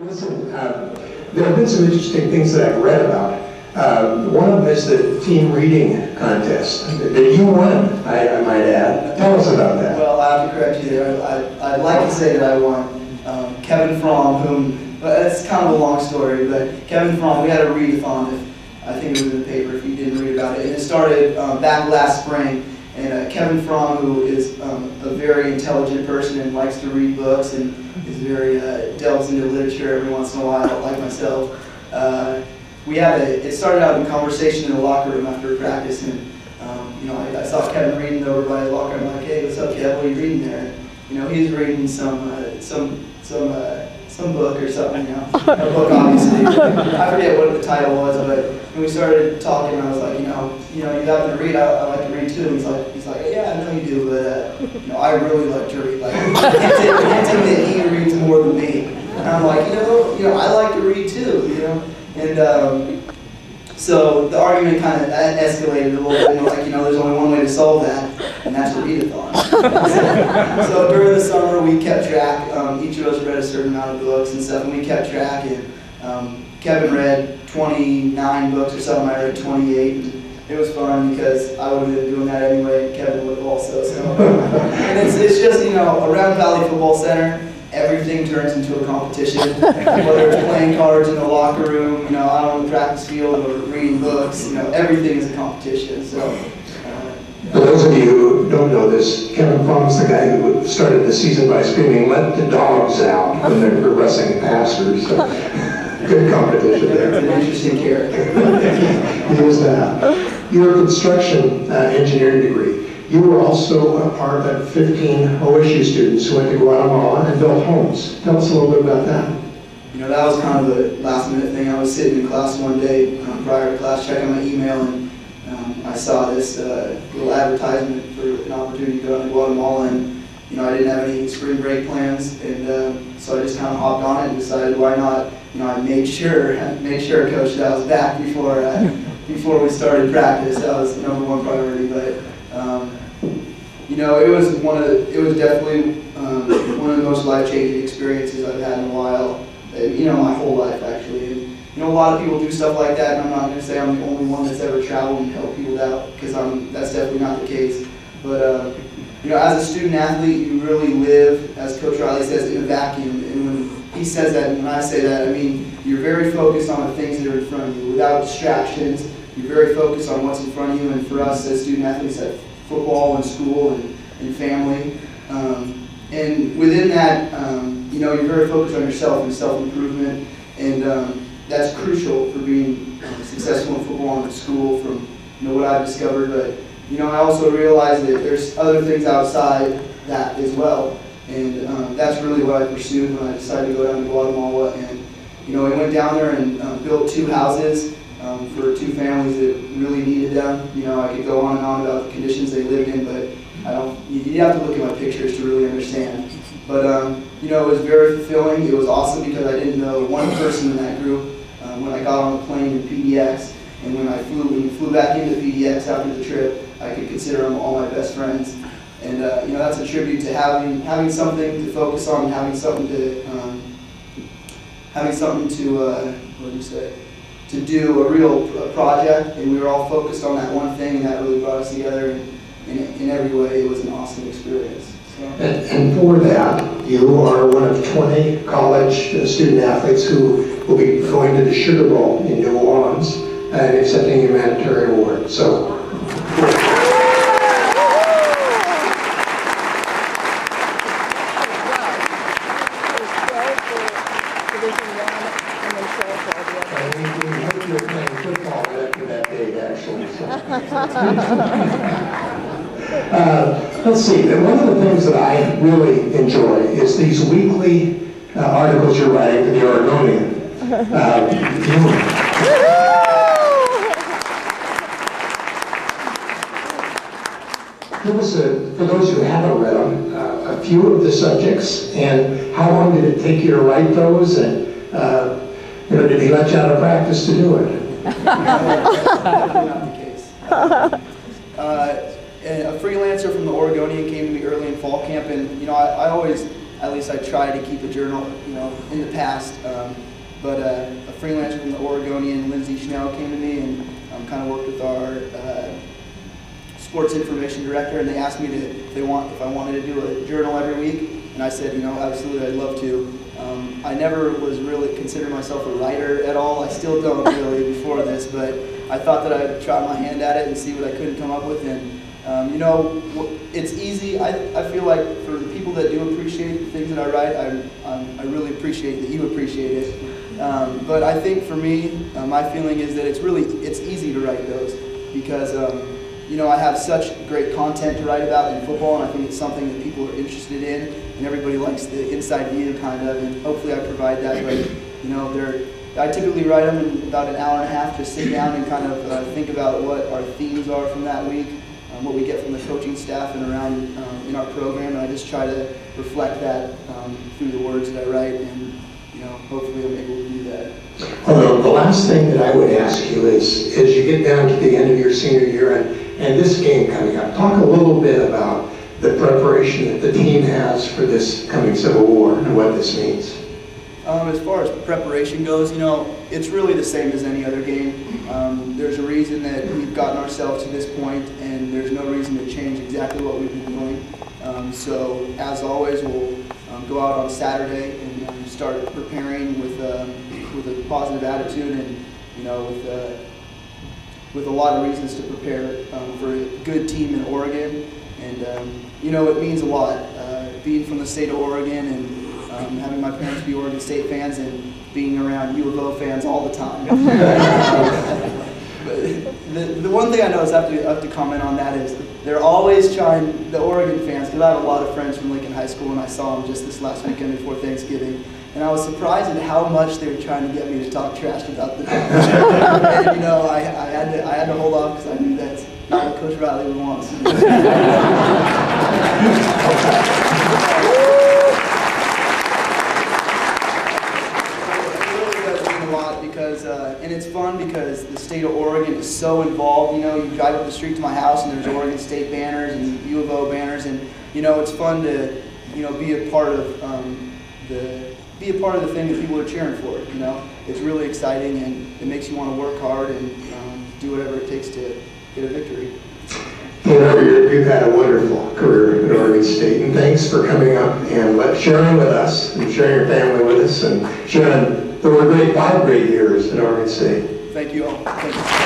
Listen, there have been some interesting things that I've read about. One of them is the team reading contest that you won, I might add. Tell us about that. Well, I have to correct you there. I'd like to say that I won. Kevin Frahm, but it's kind of a long story, but Kevin Frahm, we had a readathon, I think it was in the paper if you didn't read about it, and it started back last spring, and Kevin Frahm, who is a very intelligent person and likes to read books and is very, delves into literature every once in a while, like myself, it started out in conversation in the locker room after practice, and I saw Kevin reading over by the locker room. I'm like, hey, what's up, Kev? What are you reading there? And, he's reading some book or something, a book obviously. I forget what the title was, but when we started talking, I was like, you happen to read. I like to read too. He's like, yeah, I know you do, but I really like to read. Like, I can't tell me that he reads more than me. And I'm like, I like to read too, and. So the argument kind of escalated a little bit, and like, there's only one way to solve that, and that's a readathon. So during the summer, we kept track. Each of us read a certain amount of books and stuff, and we kept track. And Kevin read 29 books or something. I read 28. And it was fun because I would have been doing that anyway, and Kevin would have also. So, and it's just, around Valley Football Center, everything turns into a competition, whether it's playing cards in the locker room, out on the practice field, or reading books, everything is a competition. So, for those of you who don't know this, Kevin Frahm is the guy who started the season by screaming, "Let the dogs out," when they're progressing passers. So, good competition there. It's an interesting character. He was that. Your construction engineering degree. You were also a part of 15 OSU students who went to Guatemala and built homes. Tell us a little bit about that. That was kind of a last minute thing. I was sitting in class one day prior to class checking my email, and I saw this little advertisement for an opportunity to go to Guatemala, and I didn't have any spring break plans, and so I just kind of hopped on it and decided why not. I made sure Coach that I was back before we started practice. That was the #1 priority, but. It was definitely one of the most life-changing experiences I've had in a while, my whole life actually. And, a lot of people do stuff like that, and I'm not going to say I'm the only one that's ever traveled and helped people out, because that's definitely not the case. But, as a student athlete, you really live, as Coach Riley says, in a vacuum. And when he says that, and when I say that, I mean you're very focused on the things that are in front of you, without distractions. You're very focused on what's in front of you, and for us as student athletes, at football and school and family. And within that, you're very focused on yourself and self-improvement, and that's crucial for being successful in football and in school from what I've discovered. But I also realized that there's other things outside that as well, and that's really what I pursued when I decided to go down to Guatemala. And we went down there and built 2 houses. For 2 families that really needed them. I could go on and on about the conditions they lived in, but you have to look at my pictures to really understand. But, it was very fulfilling. It was awesome because I didn't know one person in that group when I got on the plane in PDX, and when we flew back into PDX after the trip, I could consider them all my best friends. And, that's a tribute to having something to focus on, having something to to do a real project, and we were all focused on that one thing, and that really brought us together. In every way, it was an awesome experience. So. And for that, you are one of 20 college student athletes who will be going to the Sugar Bowl in New Orleans and accepting a humanitarian award. So. Let's see, one of the things that I really enjoy is these weekly articles you're writing for the Oregonian. Give us, for those who haven't read them, a few of the subjects, and how long did it take you to write those, and did he let you out of practice to do it? Not the case. A freelancer from the Oregonian came to me early in fall camp, and I always at least I try to keep a journal, in the past. But a freelancer from the Oregonian, Lindsay Schnell, came to me and kind of worked with our sports information director, and they asked me if I wanted to do a journal every week, and I said, absolutely, I'd love to. I never was really considered myself a writer at all. I still don't really before this, but I thought that I'd try my hand at it and see what I couldn't come up with. And it's easy. I feel like for the people that do appreciate the things that I write, I really appreciate that you appreciate it. But I think for me, my feeling is that it's easy to write those because I have such great content to write about in football, and I think it's something that people are interested in, and everybody likes the inside view kind of, and hopefully I provide that. But I typically write them in about an hour and a half, just sit down and kind of think about what our themes are from that week, what we get from the coaching staff and around in our program, and I just try to reflect that through the words that I write, and hopefully I'm able to do that. Well, the last thing that I would ask you is, as you get down to the end of your senior year and this game coming up, talk a little bit about the preparation that the team has for this coming Civil War and what this means. As far as preparation goes, it's really the same as any other game. There's a reason that we've gotten ourselves to this point, and there's no reason to change exactly what we've been doing. So, as always, we'll go out on Saturday and start preparing with a positive attitude and with a lot of reasons to prepare for a good team in Oregon. And it means a lot being from the state of Oregon and having my parents be Oregon State fans and being around U of O fans all the time. But the one thing I know is I have to comment on that is they're always trying, the Oregon fans, because I have a lot of friends from Lincoln High School, and I saw them just this last weekend before Thanksgiving, and I was surprised at how much they were trying to get me to talk trash about the Ducks. And I had to hold off because I knew that's not what Coach Riley would want. And it's fun because the state of Oregon is so involved. You drive up the street to my house and there's Oregon State banners and U of O banners, and it's fun to be a part of the thing that people are cheering for. It's really exciting, and it makes you want to work hard and do whatever it takes to get a victory. You've had a wonderful career at Oregon State, and thanks for coming up and sharing with us, and sharing your family with us, and sharing the great 5 great years at Oregon State. Thank you all. Thank you.